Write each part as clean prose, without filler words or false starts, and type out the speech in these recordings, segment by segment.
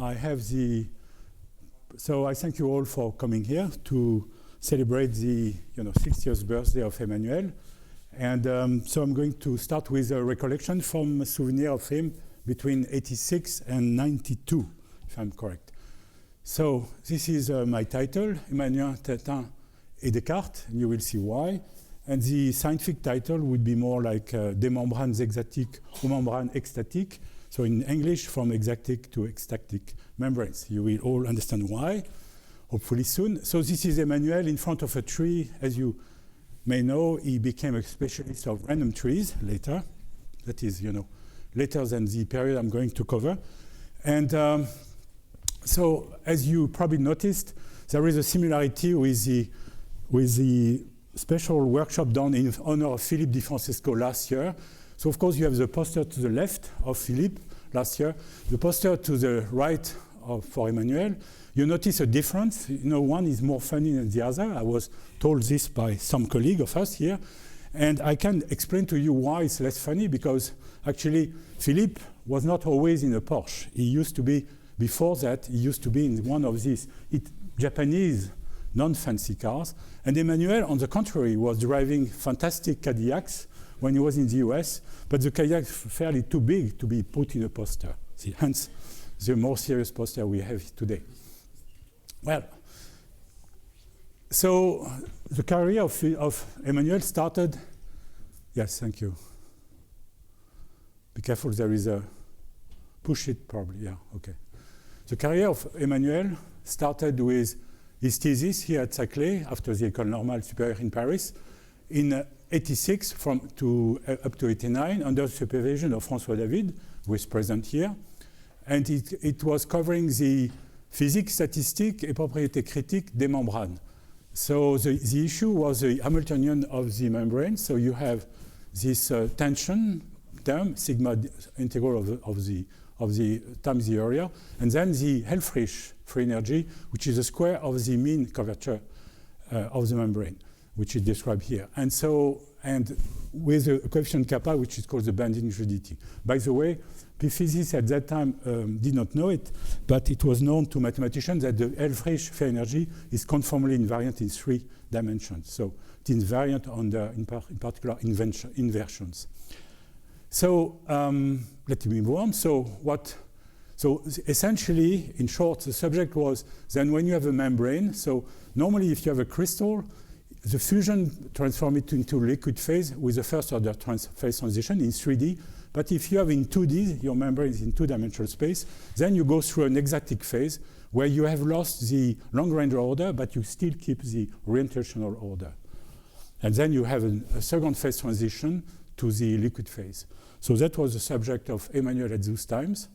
I have the, so I thank you all for coming here to celebrate the 60th birthday of Emmanuel. And so I'm going to start with a recollection from a souvenir of him between 86 and 92, if I'm correct. So this is my title, Emmanuel, Tintin et Descartes, and you will see why. And the scientific title would be more like Des membranes hexatiques aux membranes ecstatiques. So in English, from hexatic to ecstatic membranes. You will all understand why, hopefully soon. So this is Emmanuel in front of a tree. As you may know, he became a specialist of random trees later. That is, later than the period I'm going to cover. And so, as you probably noticed, there is a similarity with the special workshop done in honor of Philippe Di Francesco last year. So, of course, you have the poster to the left of Philippe last year, the poster to the right for Emmanuel. You notice a difference. One is more funny than the other. I was told this by some colleague of us here. And I can explain to you why it's less funny, because actually Philippe was not always in a Porsche. He used to be, before that, he used to be in one of these Japanese non-fancy cars. And Emmanuel, on the contrary, was driving fantastic Cadillacs when he was in the US, but the Cadillac fairly too big to be put in a poster. Hence, the more serious poster we have today. Well, so the career of Emmanuel started, yes, thank you. Be careful, there is a, push it probably, yeah, okay. The career of Emmanuel started with his thesis here at Saclay after the École Normale Supérieure in Paris in 86 up to 89 under the supervision of François David, who is present here. And it was covering the physique statistique et propriétés critiques des membranes. So the issue was the Hamiltonian of the membrane. So you have this tension term, sigma integral of the times the area, and then the Helfrich free energy, which is the square of the mean curvature of the membrane, which is described here. And with a coefficient kappa, which is called the bending rigidity. By the way, physicists at that time did not know it, but it was known to mathematicians that the Helfrich free energy is conformally invariant in 3 dimensions. So it is invariant under, in particular, inversions. So let me move on. So essentially, in short, the subject was then when you have a membrane. So normally, if you have a crystal, the fusion transforms it into liquid phase with the first order phase transition in 3D. But if you have in 2D, your membrane is in 2-dimensional space, then you go through an hexatic phase where you have lost the long-range order, but you still keep the orientational order. And then you have a second phase transition to the liquid phase. So that was the subject of Emmanuel at those times.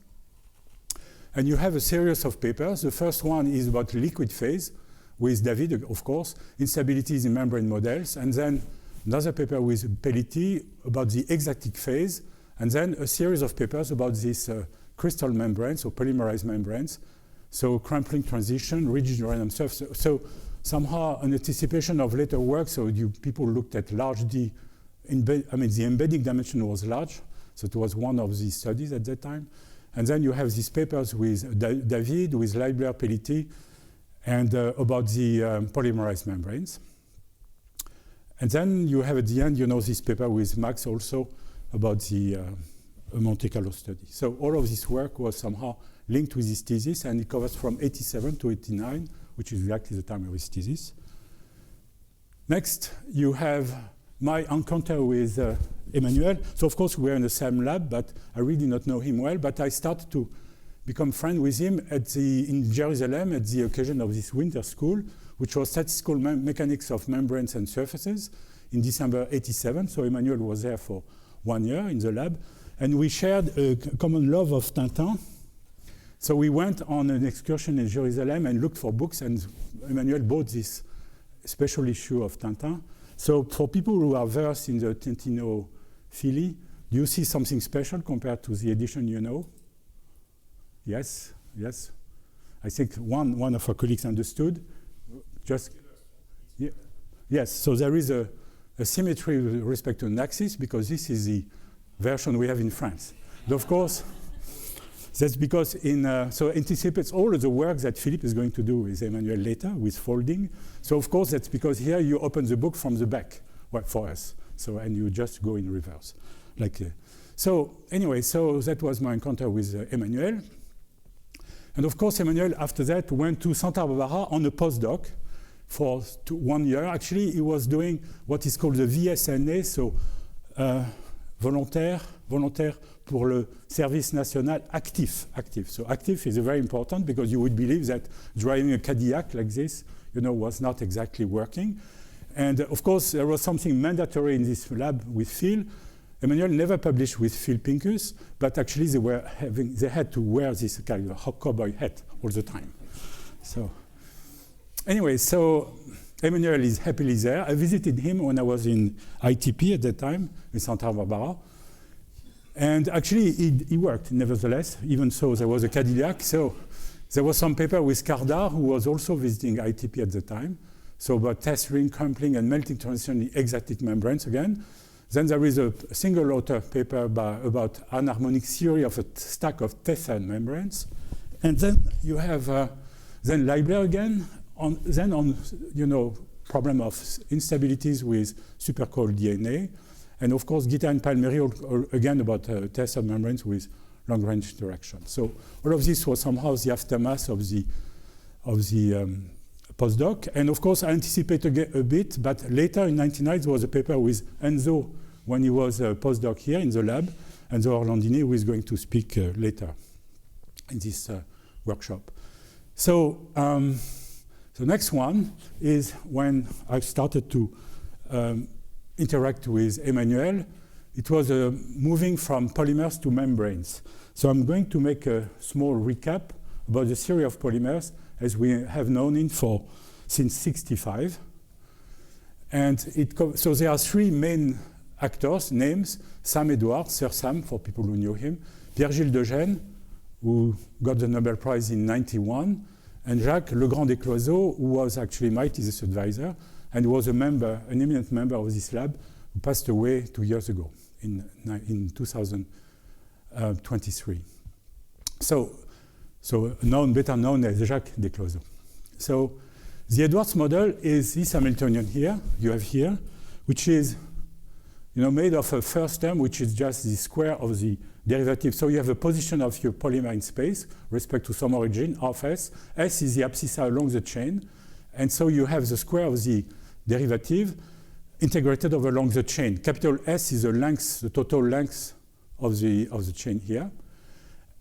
And you have a series of papers. The first one is about liquid phase with David, of course, instabilities in membrane models. And then another paper with Pelletier about the hexatic phase. And then a series of papers about these crystal membranes, or polymerized membranes. So crumpling transition, rigid random surface. So somehow an anticipation of later work. So people looked at large D. The embedding dimension was large. So it was one of the studies at that time. And then you have these papers with David, with Leibler, Pelletier, and about the polymerized membranes. And then you have at the end, this paper with Max also about the Monte Carlo study. So all of this work was somehow linked with his thesis, and it covers from 87 to 89, which is exactly the time of his thesis. Next, you have my encounter with Emmanuel. So of course we were in the same lab, but I really did not know him well. But I started to become friends with him in Jerusalem at the occasion of this winter school, which was statistical mechanics of membranes and surfaces in December 87. So Emmanuel was there for 1 year in the lab. And we shared a common love of Tintin. So we went on an excursion in Jerusalem and looked for books, and Emmanuel bought this special issue of Tintin. So for people who are versed in the Tintinophilie, do you see something special compared to the edition you know? Yes, yes. I think one of our colleagues understood. Just, yeah, yes, so there is a symmetry with respect to an axis, because this is the version we have in France. And of course, That's because so anticipates all of the work that Philippe is going to do with Emmanuel later, with folding. So of course that's because here you open the book from the back, well, for us. So, and you just go in reverse. So anyway, so that was my encounter with Emmanuel. And of course, Emmanuel, after that, went to Santa Barbara on a postdoc for 1 year. Actually, he was doing what is called the VSNA, so volontaire pour le service national actif. So active is very important because you would believe that driving a Cadillac like this, was not exactly working. And of course, there was something mandatory in this lab with Phil. Emmanuel never published with Phil Pincus, but actually they had to wear this kind of cowboy hat all the time. So anyway, so Emmanuel is happily there. I visited him when I was in ITP at that time in Santa Barbara. And actually, he worked, nevertheless, even so there was a Cadillac. So there was some paper with Kardar, who was also visiting ITP at the time. So about test ring, crumpling, and melting transition in hexatic membranes again. Then there is a single author paper about anharmonic theory of a stack of tessile membranes. And then you have then Leibler again, on problem of instabilities with supercoiled DNA. And of course, Gita and Palmieri again about tessile membranes with long-range interaction. So all of this was somehow the aftermath of the postdoc. And of course, I anticipate a bit, but later in 1999, there was a paper with Enzo when he was a postdoc here in the lab, Enzo Orlandini, who is going to speak later in this workshop. So the next one is when I started to interact with Emmanuel. It was moving from polymers to membranes. So I'm going to make a small recap about the theory of polymers as we have known it since '65. And so there are three main actors, names: Sam Edwards, Sir Sam, for people who knew him, Pierre-Gilles de Gennes, who got the Nobel Prize in '91, and Jacques Legrand-Desclozeaux, who was actually my thesis advisor, and was an eminent member of this lab, who passed away 2 years ago in 2023. So better known as Jacques Desclozeaux. So the Edwards model is this Hamiltonian here, you have here, which is made of a first term, which is just the square of the derivative. So you have a position of your polymer in space, respect to some origin, of S. S is the abscissa along the chain. And so you have the square of the derivative integrated over along the chain. Capital S is the length, the total length of the chain here.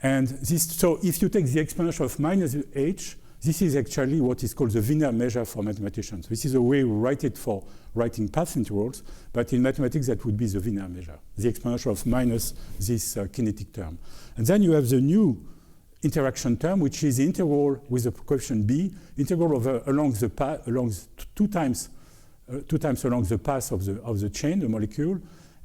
And so if you take the exponential of minus h, this is actually what is called the Wiener measure for mathematicians. This is a way we write it for writing path integrals, but in mathematics that would be the Wiener measure, the exponential of minus this kinetic term. And then you have the new interaction term, which is the integral with the coefficient b, integral along the path, two times along the path of the chain, the molecule,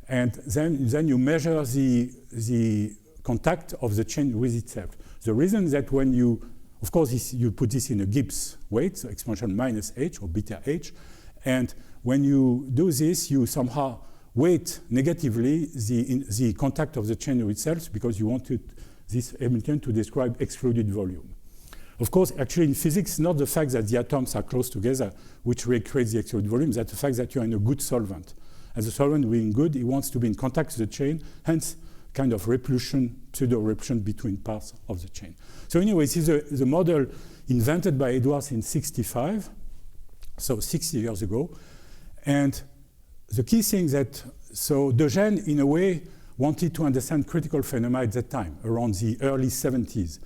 and then you measure the contact of the chain with itself. The reason that when you, of course, you put this in a Gibbs weight, so exponential minus h or beta h, and when you do this, you somehow weight negatively the contact of the chain with itself because you want this Hamiltonian to describe excluded volume. Of course, actually in physics, not the fact that the atoms are close together which recreates the excluded volume, that's the fact that you're in a good solvent. And the solvent being good, it wants to be in contact with the chain, hence kind of repulsion, pseudo-repulsion between parts of the chain. So anyway, this is the model invented by Edwards in '65, so 60 years ago. And the key thing so de Gennes, in a way, wanted to understand critical phenomena at that time, around the early 70s.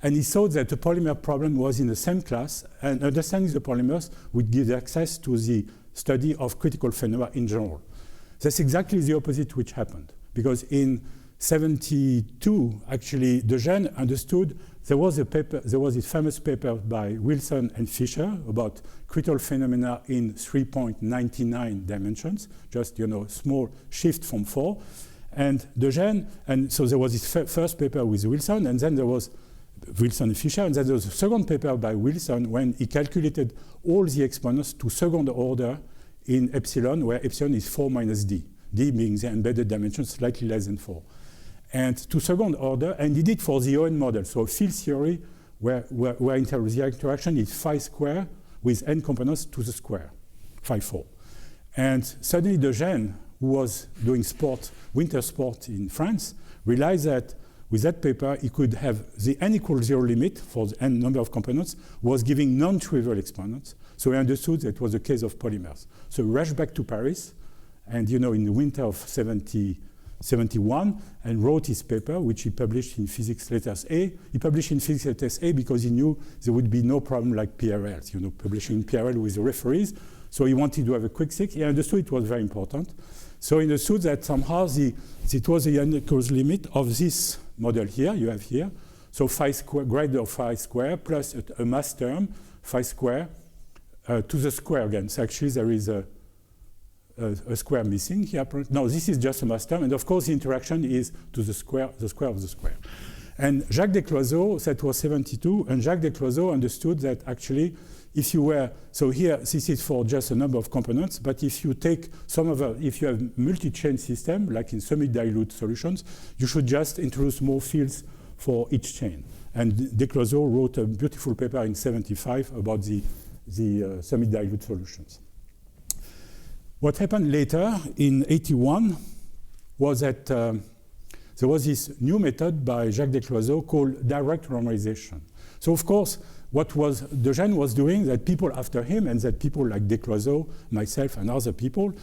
And he thought that the polymer problem was in the same class, and understanding the polymers would give access to the study of critical phenomena in general. That's exactly the opposite which happened, because in '72, actually, de Gennes understood there was this famous paper by Wilson and Fisher about critical phenomena in 3.99 dimensions, just small shift from 4. And de Gennes, and so there was this first paper with Wilson, and then there was Wilson and Fisher, and then there was a second paper by Wilson when he calculated all the exponents to second order in epsilon, where epsilon is 4 minus d, d being the embedded dimension slightly less than 4. and to second order, and did it for the ON model. So field theory where the interaction is phi square with n components to the square, phi 4. And suddenly De Gennes, who was doing winter sport in France, realized that with that paper, he could have the n equals 0 limit for the n number of components was giving non-trivial exponents. So he understood that it was a case of polymers. So he rushed back to Paris, and in the winter of 71, and wrote his paper, which he published in Physics Letters A. He published in Physics Letters A because he knew there would be no problem like PRLs, publishing in PRL with the referees. So he wanted to have a quick fix. He understood it was very important. So he understood that somehow it was the n equals limit of this model here, you have here. So phi square, grade of phi square plus a mass term, phi square, to the square again. So actually there is a square missing here. No, this is just a mass term. And of course the interaction is to the square of the square. And Jacques Desclozeaux, that was 72, and Jacques Desclozeaux understood that actually if you were, so here this is for just a number of components, but if you take if you have multi-chain system, like in semi-dilute solutions, you should just introduce more fields for each chain. And Desclozeaux wrote a beautiful paper in 75 about the semi-dilute solutions. What happened later in 81 was that there was this new method by Jacques Desclozeaux called direct normalization. So of course, what De Gennes was doing, that people after him, and that people like Desclozeaux, myself, and other people,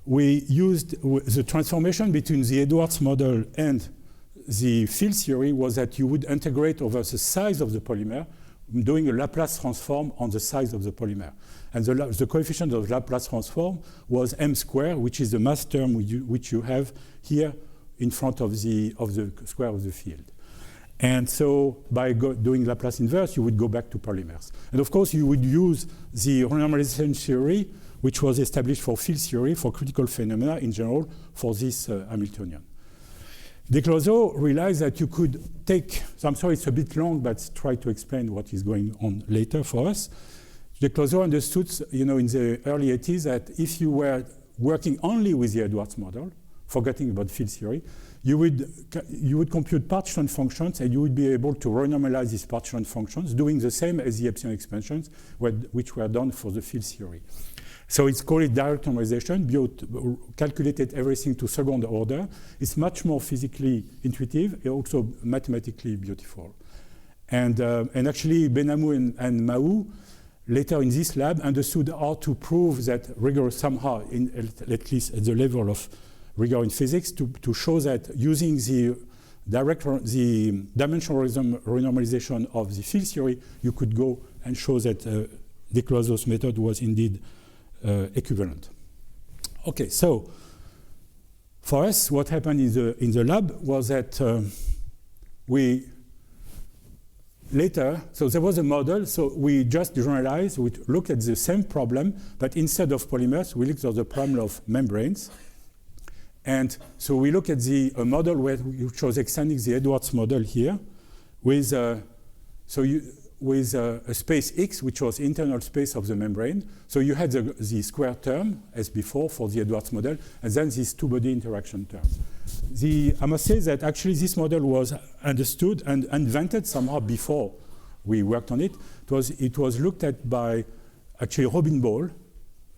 we used the transformation between the Edwards model and the field theory was that you would integrate over the size of the polymer, doing a Laplace transform on the size of the polymer. And the coefficient of Laplace transform was m squared, which is the mass term which you have here in front of the square of the field. And so by doing Laplace inverse, you would go back to polymers. And of course, you would use the renormalization theory, which was established for field theory, for critical phenomena in general, for this Hamiltonian. Desclozeaux realized that you could take, so I'm sorry it's a bit long, but try to explain what is going on later for us. Desclozeaux understood, in the early 80s that if you were working only with the Edwards model, forgetting about field theory, you would compute partition functions, and you would be able to renormalize these partition functions, doing the same as the epsilon expansions, which were done for the field theory. So it's called direct normalization, calculated everything to second order. It's much more physically intuitive, and also mathematically beautiful. And actually, Benhamou and Mahou, later in this lab, understood how to prove that rigor somehow, at least at the level of rigor in physics, to show that using the dimensional renormalization of the field theory, you could go and show that Desclozeaux's method was indeed equivalent. Okay, so for us, what happened in the lab was that so there was a model, so we just generalized, we looked at the same problem, but instead of polymers, we looked at the problem of membranes. And so we look at the model which was extending the Edwards model here with a space X, which was internal space of the membrane. So you had the square term as before for the Edwards model, and then these two-body interaction terms. I must say that actually this model was understood and invented somehow before we worked on it. It was looked at by actually Robin Ball,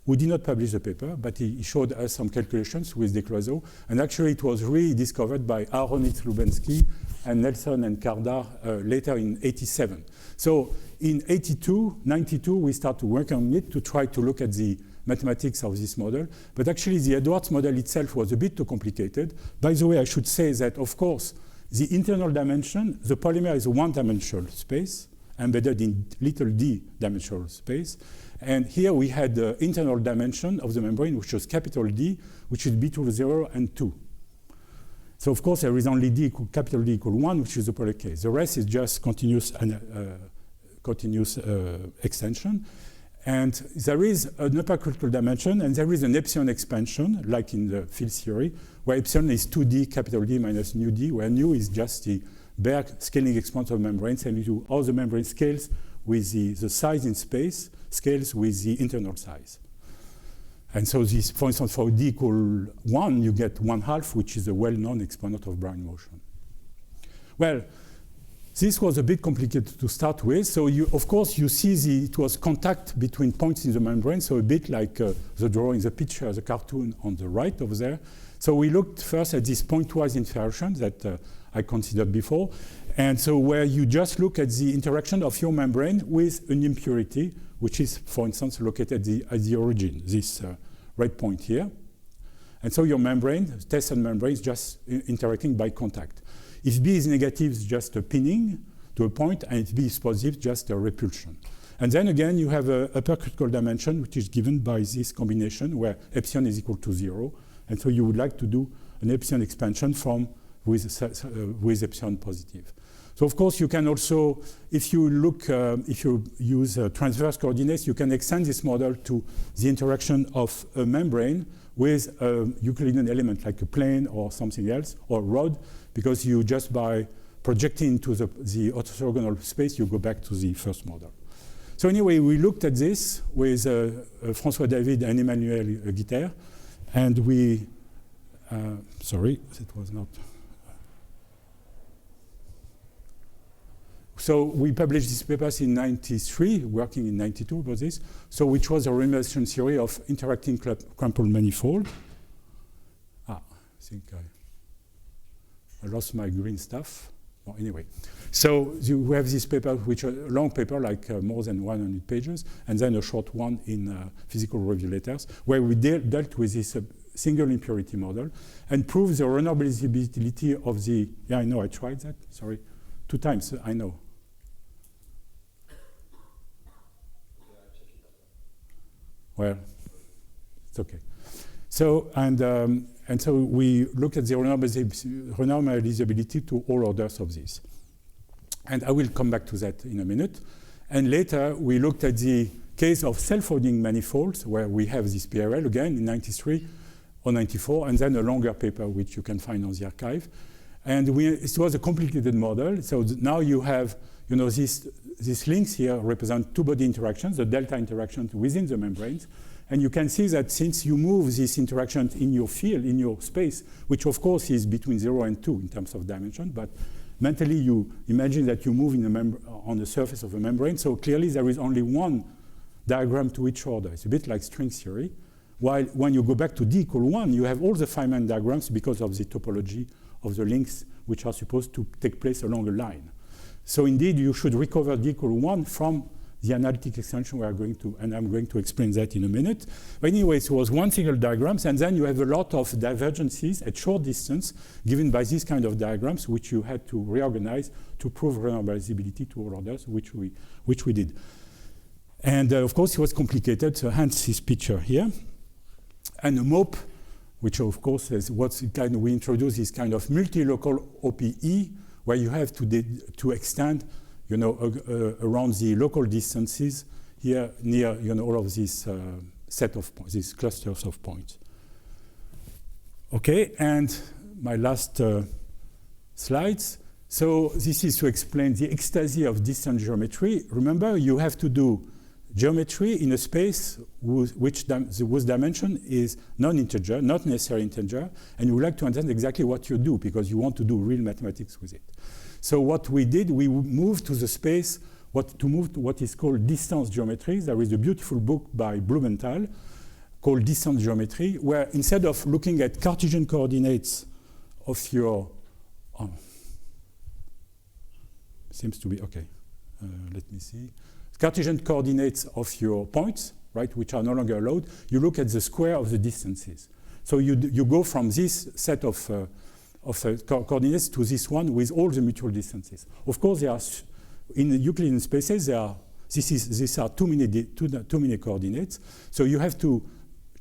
who did not publish the paper, but he showed us some calculations with Desclozeaux. And actually, it was rediscovered by Aronitz Lubensky and Nelson and Kardar later in 87. So in 92, we started working on it to try to look at the mathematics of this model. But actually, the Edwards model itself was a bit too complicated. By the way, I should say that, of course, the internal dimension, the polymer is a one-dimensional space embedded in little d dimensional space. And here we had the internal dimension of the membrane, which was capital D, which is between 0 and 2. So of course, there is only capital D equal 1, which is the polar case. The rest is just continuous extension. And there is an upper critical dimension, and there is an epsilon expansion, like in the field theory, where epsilon is 2d capital D minus nu d, where nu is just the bare scaling exponent of membranes, and you do all the membrane scales with the size in space, scales with the internal size. And so this, for instance, for d equal 1, you get 1/2, which is a well-known exponent of Brownian motion. Well, this was a bit complicated to start with. So of course, you see it was contact between points in the membrane, so a bit like the drawing, the picture, the cartoon on the right over there. So we looked first at this pointwise interaction that I considered before. And so where you just look at the interaction of your membrane with an impurity, which is, for instance, located at the origin, this red point here. And so your membrane, tested membrane, is just interacting by contact. If B is negative, it's just a pinning to a point, and if B is positive, just a repulsion. And then again, you have a upper critical dimension, which is given by this combination where epsilon is equal to 0. And so you would like to do an epsilon expansion with epsilon positive. So of course, you can also, if you use transverse coordinates, you can extend this model to the interaction of a membrane with a Euclidean element like a plane or something else, or rod, because you just by projecting into the orthogonal space, you go back to the first model. So anyway, we looked at this with François David and Emmanuel Guiter, and we, sorry, it was not. So we published these papers in '93, working in '92 about this. So which was a renormalization theory of interacting crumpled manifold. I think I lost my green stuff. Well, anyway, so you have this paper, which is a long paper, like more than 100 pages, and then a short one in Physical Review Letters, where we dealt with this single impurity model and proved the renormalizability of the, yeah, I know, I tried that, sorry, 2 times, I know. Well, it's okay. So, and so we looked at the renormalizability to all orders of this. And I will come back to that in a minute. And later, we looked at the case of self-folding manifolds, where we have this PRL again in '93 or '94, and then a longer paper, which you can find on the archive. And it was a complicated model. So now you have, you know, these links here represent two-body interactions, the delta interactions within the membranes. And you can see that since you move these interactions in your field, in your space, which of course is between 0 and 2 in terms of dimension, but mentally you imagine that you move on the surface of a membrane. So clearly there is only one diagram to each order. It's a bit like string theory. While when you go back to D equal 1, you have all the Feynman diagrams because of the topology of the links which are supposed to take place along a line. So indeed, you should recover D equal 1 from the analytic extension we are going to, and I'm going to explain that in a minute. But anyway, it was one single diagram, and then you have a lot of divergences at short distance given by these kind of diagrams, which you had to reorganize to prove renormalizability to all orders, which we did. And of course, it was complicated, so hence this picture here. And a MOP, which of course is what kind of we introduce this kind of multi-local OPE, where you have to extend, you know, around the local distances here near, you know, all of these set of points, these clusters of points. Okay, and my last slides. So this is to explain the ecstasy of distance geometry. Remember, you have to do geometry in a space whose dimension is non-integer, not necessarily integer, and you would like to understand exactly what you do because you want to do real mathematics with it. So what we did, we moved to the space to move to what is called distance geometry. There is a beautiful book by Blumenthal called Distance Geometry, where instead of looking at Cartesian coordinates of your, seems to be okay. Let me see. Cartesian coordinates of your points, right, which are no longer allowed, you look at the square of the distances. So you go from this set of coordinates to this one with all the mutual distances. Of course, there are in the Euclidean spaces. These are too many coordinates. So you have to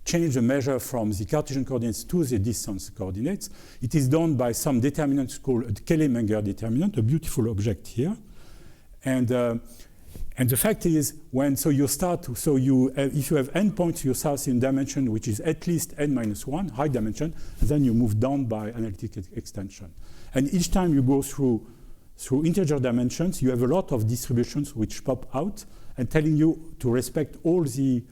change the measure from the Cartesian coordinates to the distance coordinates. It is done by some determinants called a Cayley-Menger determinant, a beautiful object here, and the fact is, if you have n points, you start in dimension which is at least n-1, high dimension, and then you move down by analytic extension. And each time you go through integer dimensions, you have a lot of distributions which pop out and telling you to respect all the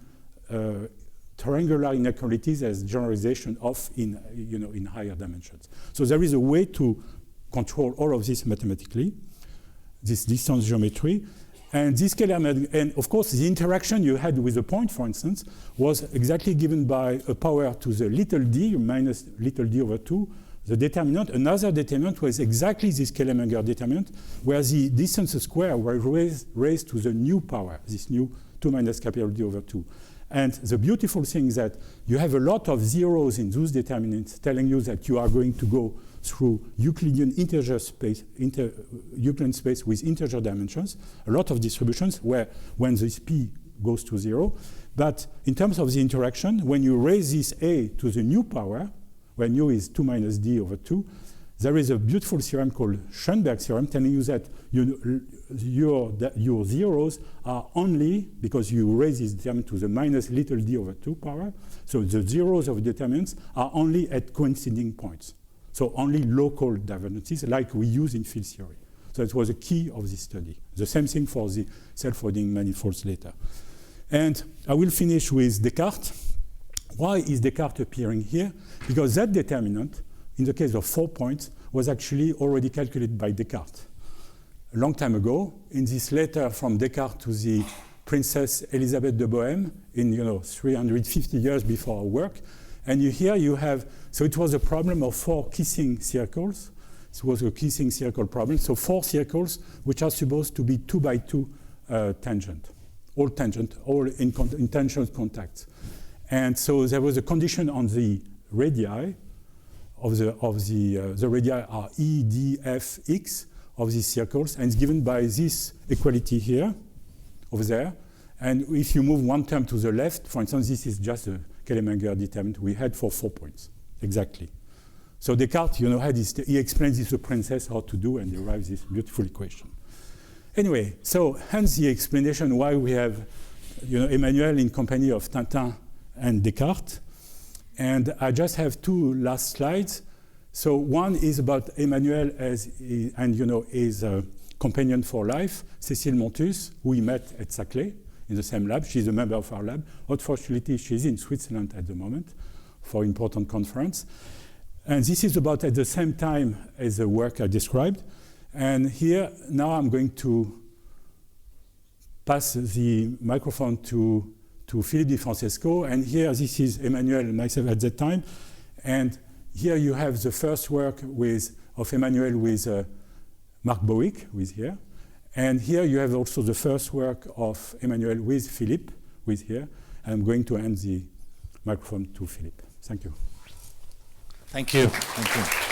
triangular inequalities as generalization of in higher dimensions. So there is a way to control all of this mathematically, this distance geometry. And this scalar, and of course, the interaction you had with a point, for instance, was exactly given by a power to the little d minus little d over 2, the determinant. Another determinant was exactly this Kellermanger determinant, where the distance square was raised to the new power, this new 2 minus capital D over 2. And the beautiful thing is that you have a lot of zeros in those determinants telling you that you are going to go through Euclidean integer space, Euclidean space with integer dimensions, a lot of distributions where when this p goes to 0. But in terms of the interaction, when you raise this a to the new power, where nu is 2 minus d over 2, there is a beautiful theorem called Schoenberg theorem telling you that your zeros are only, because you raise this determinant to the minus little d over 2 power, so the zeros of determinants are only at coinciding points. So only local divergences like we use in field theory. So it was a key of this study. The same thing for the self-folding manifolds later. And I will finish with Descartes. Why is Descartes appearing here? Because that determinant, in the case of 4 points, was actually already calculated by Descartes a long time ago in this letter from Descartes to the Princess Elizabeth de Bohème in 350 years before our work. And here you have, so it was a problem of 4 kissing circles. It was a kissing circle problem. So 4 circles which are supposed to be 2 by 2 tangent, all in tangent contacts. And so there was a condition on the radii the radii are E, D, F, X of these circles, and it's given by this equality here, over there. And if you move one term to the left, for instance, this is just the Kellermanger determinant we had for 4 points, exactly. So Descartes, had this, he explains this to Princess how to do and derives this beautiful equation. Anyway, so hence the explanation why we have, Emmanuel in company of Tintin and Descartes. And I just have 2 last slides. So one is about Emmanuel his companion for life, Cécile Montus, who we met at Saclay in the same lab. She's a member of our lab. Unfortunately, she's in Switzerland at the moment for important conference. And this is about at the same time as the work I described. And here, now I'm going to pass the microphone to Philippe Di Francesco, and here this is Emmanuel and myself at that time, and here you have the first work of Emmanuel with Mark Bowick, who is here, and here you have also the first work of Emmanuel with Philippe, who is here. I'm going to hand the microphone to Philippe. Thank you. Thank you. Thank you.